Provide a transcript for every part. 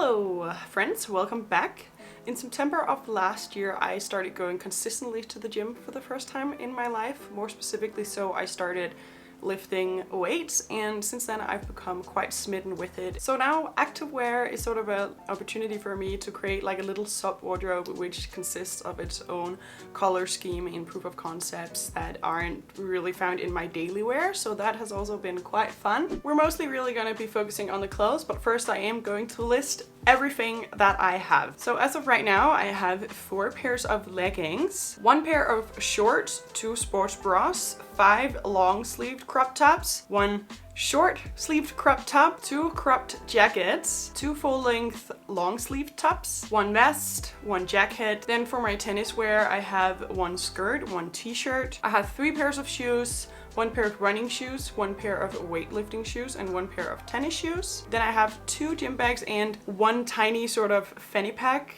Hello friends, welcome back. In September of last year I started going consistently to the gym for the first time in my life. More specifically so I started lifting weights, and since then I've become quite smitten with it. So now activewear is sort of an opportunity for me to create like a little sub wardrobe which consists of its own color scheme and proof of concepts that aren't really found in my daily wear, so that has also been quite fun. We're mostly really going to be focusing on the clothes, but first I am going to list everything that I have. So as of right now I have 4 pairs of leggings, 1 pair of shorts, 2 sports bras, 5 long sleeved crop tops, 1 short sleeved crop top, 2 cropped jackets, 2 full length long sleeved tops, 1 vest, 1 jacket. Then for my tennis wear I have 1 skirt, 1 t-shirt. I have 3 pairs of shoes, 1 pair of running shoes, 1 pair of weightlifting shoes, and 1 pair of tennis shoes. Then I have 2 gym bags and 1 tiny sort of fanny pack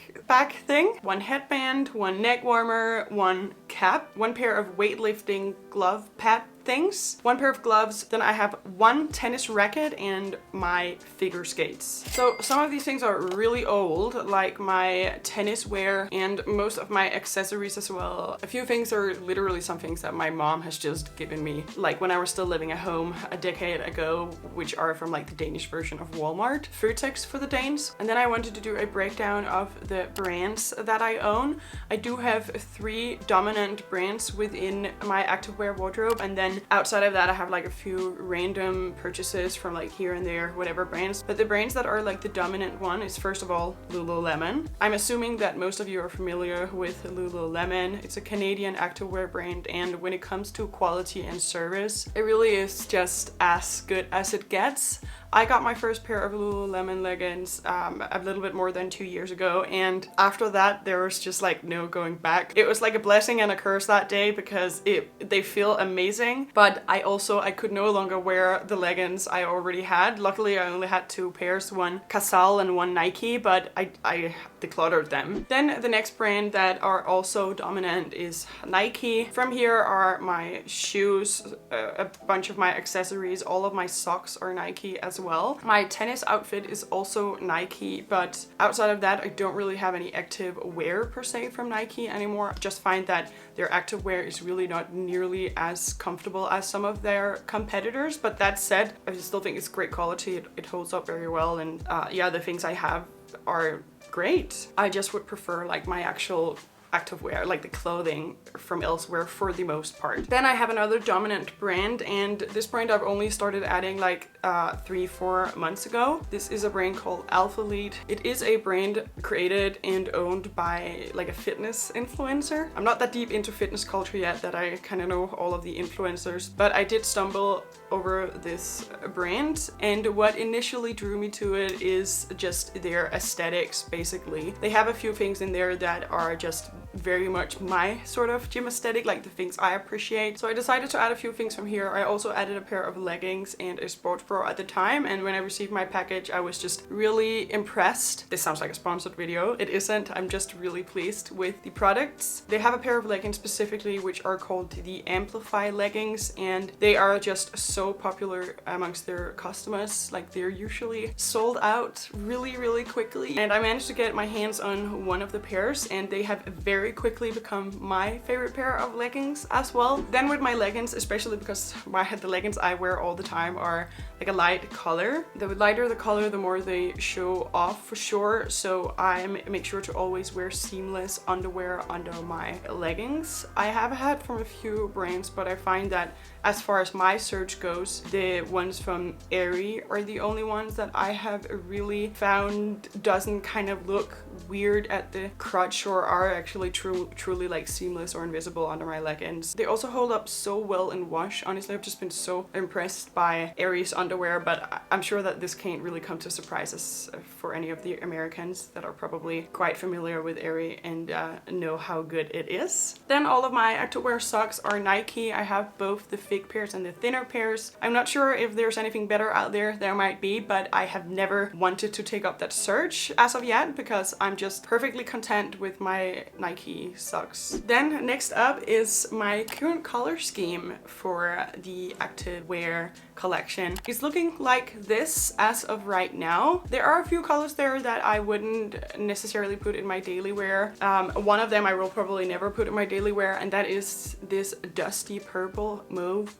thing, 1 headband, 1 neck warmer, 1 cap, 1 pair of weightlifting glove pad things, 1 pair of gloves. Then I have 1 tennis racket and my figure skates. So some of these things are really old, like my tennis wear and most of my accessories as well. A few things are literally some things that my mom has just given me, like when I was still living at home a decade ago, which are from like the Danish version of Walmart, Føtex for the Danes. And then I wanted to do a breakdown of the brands that I own. I do have 3 dominant brands within my activewear wardrobe, and then outside of that I have like a few random purchases from like here and there, whatever brands. But the brands that are like the dominant one is first of all Lululemon. I'm assuming that most of you are familiar with Lululemon. It's a Canadian activewear brand, and when it comes to quality and service, it really is just as good as it gets. I got my first pair of Lululemon leggings a little bit more than 2 years ago, and after that there was just like no going back. It was like a blessing and a curse that day because they feel amazing, but I could no longer wear the leggings I already had. Luckily I only had 2 pairs, 1 Capsule and 1 Nike, but I decluttered them. Then the next brand that are also dominant is Nike. From here are my shoes, a bunch of my accessories, all of my socks are Nike as well. My tennis outfit is also Nike, but outside of that I don't really have any active wear per se from Nike anymore. I just find that their active wear is really not nearly as comfortable as some of their competitors, but that said I still think it's great quality. It holds up very well, and yeah, the things I have are great. I just would prefer like my actual activewear, like the clothing, from elsewhere for the most part. Then I have another dominant brand, and this brand I've only started adding like 3-4 months ago. This is a brand called Alphalete. It is a brand created and owned by like a fitness influencer. I'm not that deep into fitness culture yet that I kind of know all of the influencers, but I did stumble over this brand, and what initially drew me to it is just their aesthetics. Basically they have a few things in there that are just very much my sort of gym aesthetic, like the things I appreciate. So I decided to add a few things from here. I also added a pair of leggings and a sports bra at the time, and when I received my package I was just really impressed. This sounds like a sponsored video. It isn't. I'm just really pleased with the products. They have a pair of leggings specifically which are called the Amplify Leggings, and they are just so popular amongst their customers. Like they're usually sold out really quickly, and I managed to get my hands on 1 of the pairs, and they have very quickly become my favorite pair of leggings as well. Then with my leggings, especially because the leggings I wear all the time are like a light color. The lighter the color, the more they show off for sure, so I make sure to always wear seamless underwear under my leggings. I have had from a few brands, but I find that as far as my search goes, the ones from Aerie are the only ones that I have really found doesn't kind of look weird at the crotch or are actually truly like seamless or invisible under my leggings. They also hold up so well in wash. Honestly, I've just been so impressed by Aerie's underwear, but I'm sure that this can't really come to surprises for any of the Americans that are probably quite familiar with Aerie and know how good it is. Then all of my activewear socks are Nike. I have both the thick pairs and the thinner pairs. I'm not sure if there's anything better out there. There might be, but I have never wanted to take up that search as of yet because I'm just perfectly content with my Nike Nike socks. Then next up is my current color scheme for the Activewear collection. It's looking like this as of right now. There are a few colors there that I wouldn't necessarily put in my daily wear. One of them I will probably never put in my daily wear, and that is this dusty purple mauve,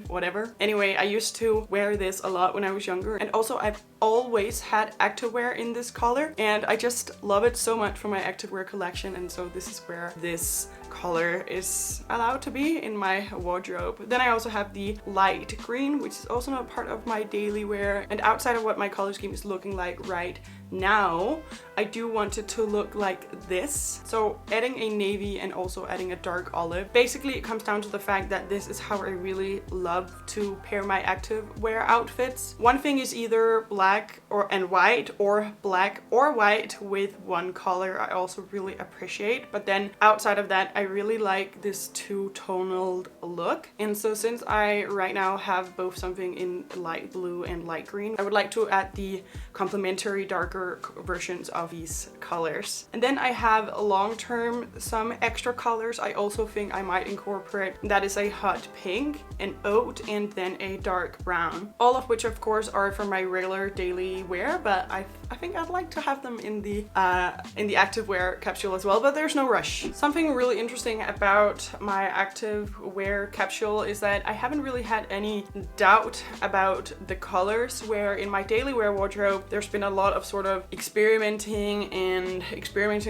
whatever. Anyway, I used to wear this a lot when I was younger, and also I've always had activewear in this color, and I just love it so much for my activewear collection, and so this is where this color is allowed to be in my wardrobe. Then I also have the light green, which is also not part of my daily wear, and outside of what my color scheme is looking like right now, I do want it to look like this. So adding a navy and also adding a dark olive. Basically, it comes down to the fact that this is how I really love to pair my activewear outfits. One thing is either black and white, or black or white with one color I also really appreciate. But then outside of that, I really like this two-tonal look. And so since I right now have both something in light blue and light green, I would like to add the complementary darker versions of these colors. And then I have long-term some extra colors I also think I might incorporate. That is a hot pink, an oat, and then a dark brown. All of which of course are for my regular daily wear, but I think I'd like to have them in the activewear capsule as well, but there's no rush. Something really interesting about my activewear capsule is that I haven't really had any doubt about the colors, where in my daily wear wardrobe there's been a lot of sort of experimenting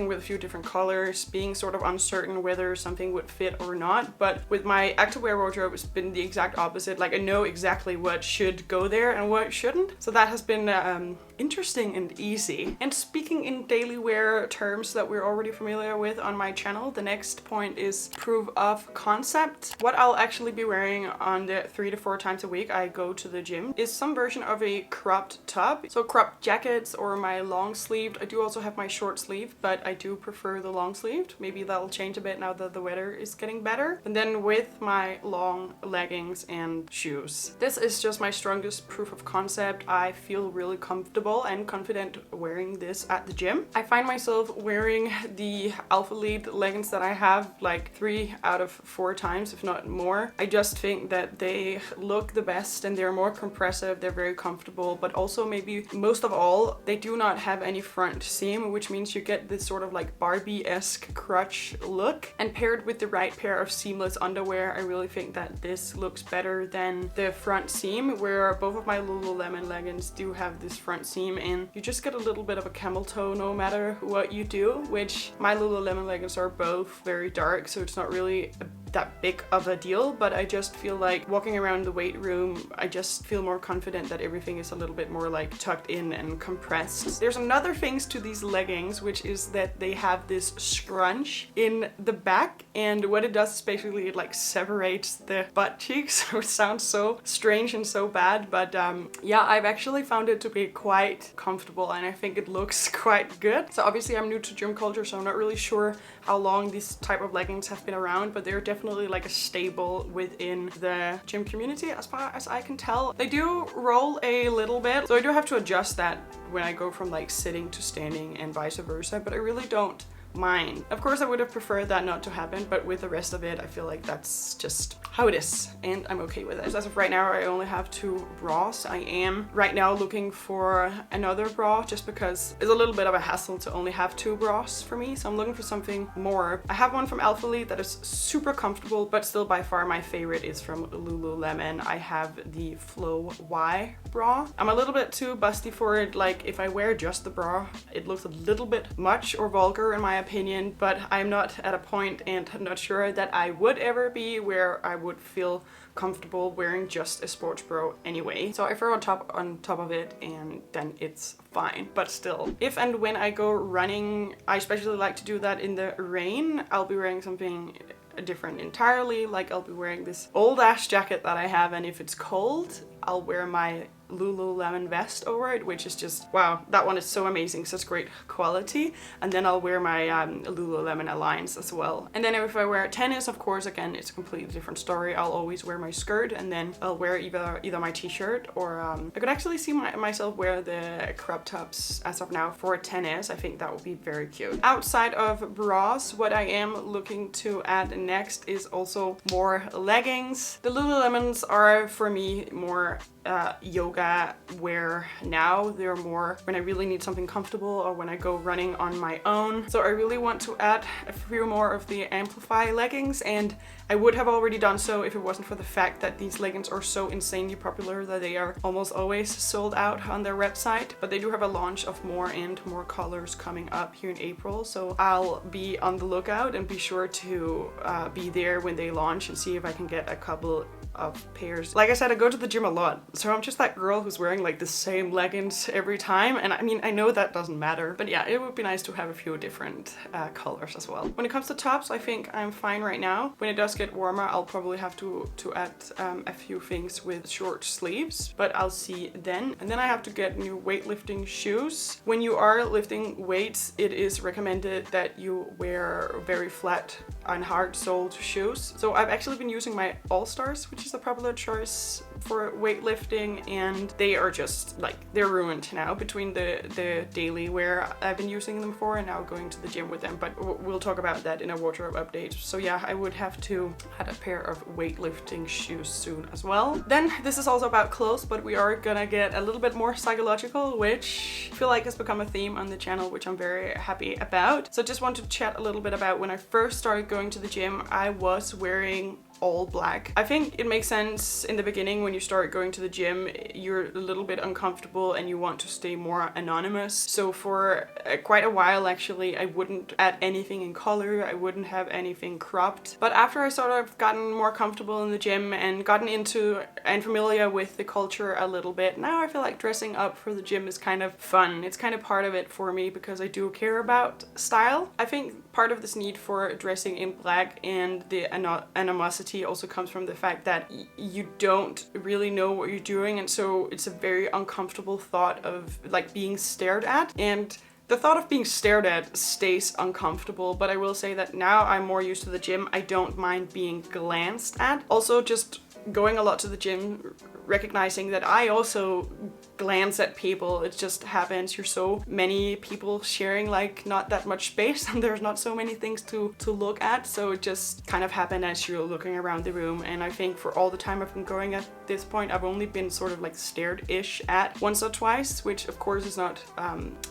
with a few different colors, being sort of uncertain whether something would fit or not. But with my activewear wardrobe, it's been the exact opposite. Like, I know exactly what should go there and what shouldn't. So that has been interesting and easy. And speaking in daily wear terms that we're already familiar with on my channel, the next point is proof of concept. What I'll actually be wearing on the 3 to 4 times a week I go to the gym is some version of a cropped top. So cropped jackets or my long sleeved. I do also have my short sleeve, but I do prefer the long sleeved. Maybe that'll change a bit now that the weather is getting better. And then with my long leggings and shoes. This is just my strongest proof of concept. I feel really comfortable and confident wearing this at the gym. I find myself wearing the Alphalete leggings that I have like 3 out of 4 times, if not more. I just think that they look the best and they're more compressive, they're very comfortable, but also maybe most of all, they do not have any front seam, which means you get this sort of like Barbie-esque crotch look. And paired with the right pair of seamless underwear, I really think that this looks better than the front seam, where both of my Lululemon leggings do have this front seam and you just get a little bit of a camel toe no matter what you do, which my Lululemon leggings are both very dark, so it's not really that big of a deal, but I just feel like walking around the weight room, I just feel more confident that everything is a little bit more like tucked in and compressed. There's another things to these leggings, which is that they have this scrunch in the back, and what it does is basically it like separates the butt cheeks, which sounds so strange and so bad, but yeah, I've actually found it to be quite comfortable and I think it looks quite good. So obviously I'm new to gym culture, so I'm not really sure how long these type of leggings have been around, but they're definitely like a staple within the gym community as far as I can tell. They do roll a little bit, so I do have to adjust that when I go from like sitting to standing and vice versa, but I really don't mind. Of course I would have preferred that not to happen, but with the rest of it I feel like that's just how it is and I'm okay with it. As of right now I only have 2 bras. I am right now looking for another bra just because it's a little bit of a hassle to only have 2 bras for me, so I'm looking for something more. I have one from Alphalete that is super comfortable, but still by far my favorite is from Lululemon. I have the Flow Y bra. I'm a little bit too busty for it. Like, if I wear just the bra it looks a little bit much or vulgar in my opinion, but I'm not at a point and I'm not sure that I would ever be where I would feel comfortable wearing just a sports bra anyway. So I throw on top of it and then it's fine. But still, if and when I go running, I especially like to do that in the rain. I'll be wearing something different entirely. Like, I'll be wearing this old ass jacket that I have, and if it's cold I'll wear my Lululemon vest over it, which is just, wow, that one is so amazing, such great quality. And then I'll wear my Lululemon Alliance as well. And then if I wear tennis, of course, again, it's a completely different story. I'll always wear my skirt, and then I'll wear either my t-shirt or I could actually see myself wear the crop tops as of now for tennis. I think that would be very cute. Outside of bras, what I am looking to add next is also more leggings. The Lululemons are for me more yoga wear now. They're more when I really need something comfortable or when I go running on my own. So I really want to add a few more of the Amplify leggings, and I would have already done so if it wasn't for the fact that these leggings are so insanely popular that they are almost always sold out on their website. But they do have a launch of more and more colors coming up here in April, so I'll be on the lookout and be sure to be there when they launch and see if I can get a couple of pairs. Like I said, I go to the gym a lot, so I'm just that girl who's wearing like the same leggings every time, and I mean, I know that doesn't matter, but yeah, it would be nice to have a few different colors as well. When it comes to tops, I think I'm fine right now. When it does get warmer, I'll probably have to add a few things with short sleeves, but I'll see then. And then I have to get new weightlifting shoes. When you are lifting weights, it is recommended that you wear very flat and hard-soled shoes. So I've actually been using my All-Stars, which is a popular choice for weightlifting, and they are just like, they're ruined now between the daily wear I've been using them for and now going to the gym with them, but we'll talk about that in a wardrobe update. So yeah, I would have to add a pair of weightlifting shoes soon as well. Then this is also about clothes, but we are gonna get a little bit more psychological, which I feel like has become a theme on the channel, which I'm very happy about. So just want to chat a little bit about when I first started going to the gym. I was wearing all black. I think it makes sense in the beginning when you start going to the gym, you're a little bit uncomfortable and you want to stay more anonymous. So for quite a while actually, I wouldn't add anything in color, I wouldn't have anything cropped. But after I sort of gotten more comfortable in the gym and gotten into and familiar with the culture a little bit, now I feel like dressing up for the gym is kind of fun. It's kind of part of it for me because I do care about style. I think part of this need for dressing in black and the animosity also comes from the fact that you don't really know what you're doing, and so it's a very uncomfortable thought of like being stared at, and the thought of being stared at stays uncomfortable. But I will say that now I'm more used to the gym. I don't mind being glanced at. Also, just going a lot to the gym, recognizing that I also glance at people. It just happens. You're so many people sharing like not that much space, and there's not so many things to look at, so it just kind of happened as you're looking around the room. And I think for all the time I've been going at this point, I've only been sort of like stared-ish at once or twice, which of course is not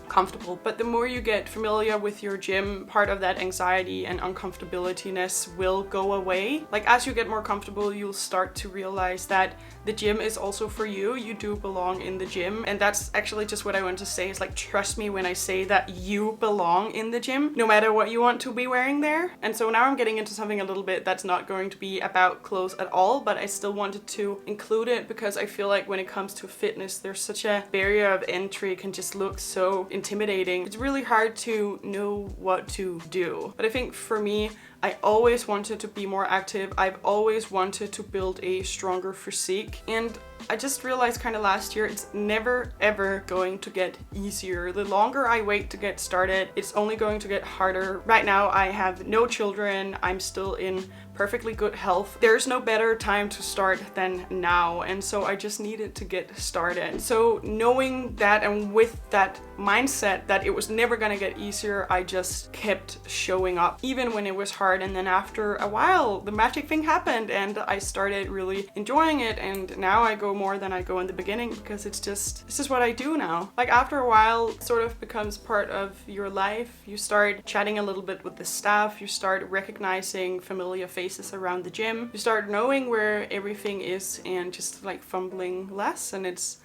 comfortable. But the more you get familiar with your gym, part of that anxiety and uncomfortability-ness will go away. Like as you get more comfortable, you'll start to realize that the gym is also for you. You do belong in the gym, and that's actually just what I want to say, is like, trust me when I say that you belong in the gym, no matter what you want to be wearing there. And so now I'm getting into something a little bit that's not going to be about clothes at all, but I still wanted to include it because I feel like when it comes to fitness, there's such a barrier of entry. It can just look so intimidating. It's really hard to know what to do. But I think for me, I always wanted to be more active. I've always wanted to build a stronger physique, and I just realized kind of last year, it's never ever going to get easier. The longer I wait to get started, it's only going to get harder. Right now I have no children, I'm still in perfectly good health. There's no better time to start than now, and so I just needed to get started. So knowing that and with that mindset that it was never gonna get easier, I just kept showing up even when it was hard. And then after a while, the magic thing happened and I started really enjoying it, and now I go more than I go in the beginning because it's just, this is what I do now. Like after a while, it sort of becomes part of your life. You start chatting a little bit with the staff, you start recognizing familiar faces around the gym, you start knowing where everything is and just like fumbling less, and it's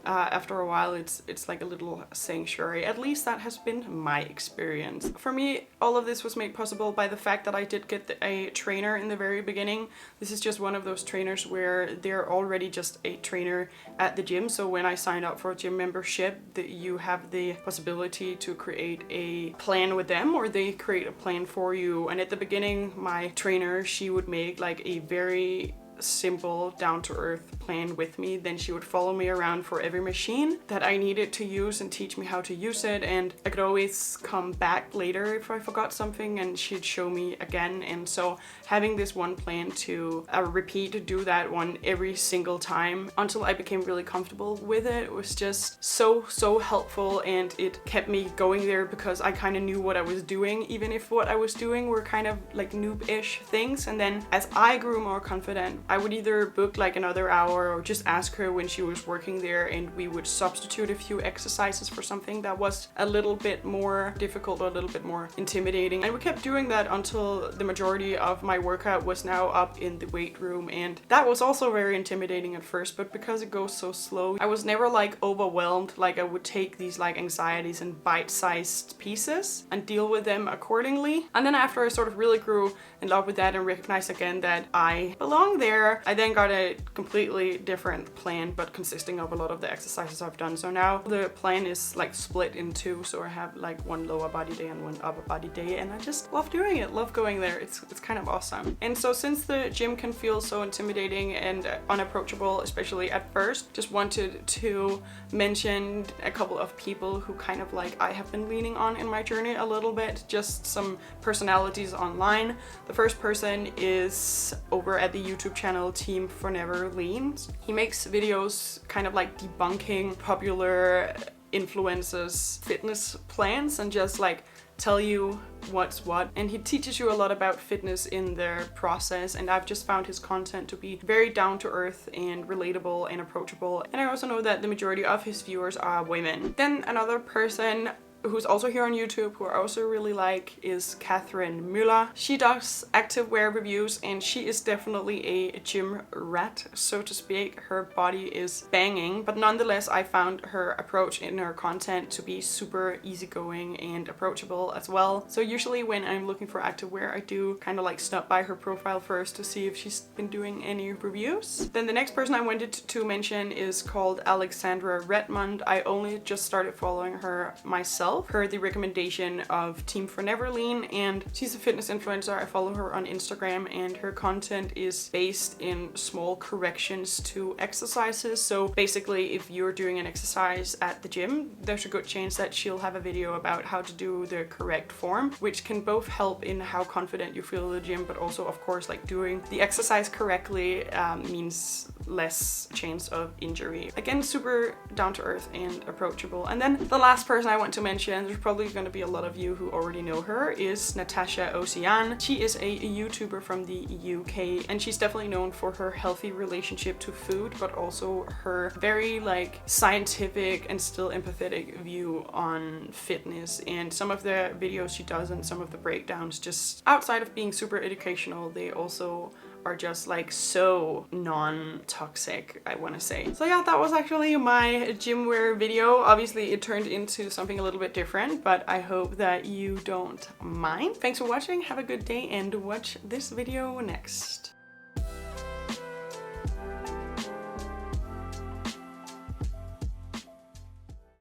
after a while it's like a little sanctuary. At least that has been my experience. For me, all of this was made possible by the fact that I did get a trainer in the very beginning. This is just one of those trainers where they're already just a trainer at the gym. So when I signed up for a gym membership, you have the possibility to create a plan with them, or they create a plan for you. And at the beginning, my trainer, she would make like a very simple, down-to-earth plan with me. Then she would follow me around for every machine that I needed to use and teach me how to use it, and I could always come back later if I forgot something and she'd show me again. And so having this one plan to repeat, to do that one every single time until I became really comfortable with it was just so helpful, and it kept me going there because I kind of knew what I was doing, even if what I was doing were kind of like noob-ish things. And then as I grew more confident, I would either book like another hour or just ask her when she was working there, and we would substitute a few exercises for something that was a little bit more difficult or a little bit more intimidating. And we kept doing that until the majority of my workout was now up in the weight room, and that was also very intimidating at first, but because it goes so slow, I was never like overwhelmed. Like I would take these like anxieties in bite-sized pieces and deal with them accordingly. And then after I sort of really grew in love with that and recognized again that I belong there, I then got a completely different plan, but consisting of a lot of the exercises I've done. So now the plan is like split in two, so I have like one lower body day and one upper body day, and I just love doing it, love going there. It's kind of awesome. And so since the gym can feel so intimidating and unapproachable, especially at first, just wanted to mention a couple of people who kind of like I have been leaning on in my journey a little bit, just some personalities online. The first person is over at the YouTube channel Team ForNever Leans. He makes videos kind of like debunking popular influencers' fitness plans and just like tell you what's what, and he teaches you a lot about fitness in their process, and I've just found his content to be very down to earth and relatable and approachable. And I also know that the majority of his viewers are women. Then another person who's also here on YouTube, who I also really like, is Kathryn Mueller. She does activewear reviews, and she is definitely a gym rat, so to speak. Her body is banging, but nonetheless I found her approach in her content to be super easygoing and approachable as well. So usually when I'm looking for activewear, I do kind of like stop by her profile first to see if she's been doing any reviews. Then the next person I wanted to mention is called Alexandra Redmond. I only just started following her myself, heard the recommendation of Team ForNever Lean, and she's a fitness influencer. I follow her on Instagram, and her content is based in small corrections to exercises. So basically, if you're doing an exercise at the gym, there's a good chance that she'll have a video about how to do the correct form, which can both help in how confident you feel in the gym, but also of course like doing the exercise correctly means less chance of injury. Again, super down to earth and approachable. And then the last person I want to mention, there's probably going to be a lot of you who already know her, is Natacha Oceane. She is a YouTuber from the UK, and she's definitely known for her healthy relationship to food, but also her very like scientific and still empathetic view on fitness. And some of the videos she does and some of the breakdowns, just outside of being super educational, they also are just like so non-toxic, I want to say. So yeah, that was actually my gym wear video. Obviously it turned into something a little bit different, but I hope that you don't mind. Thanks for watching, have a good day, and watch this video next.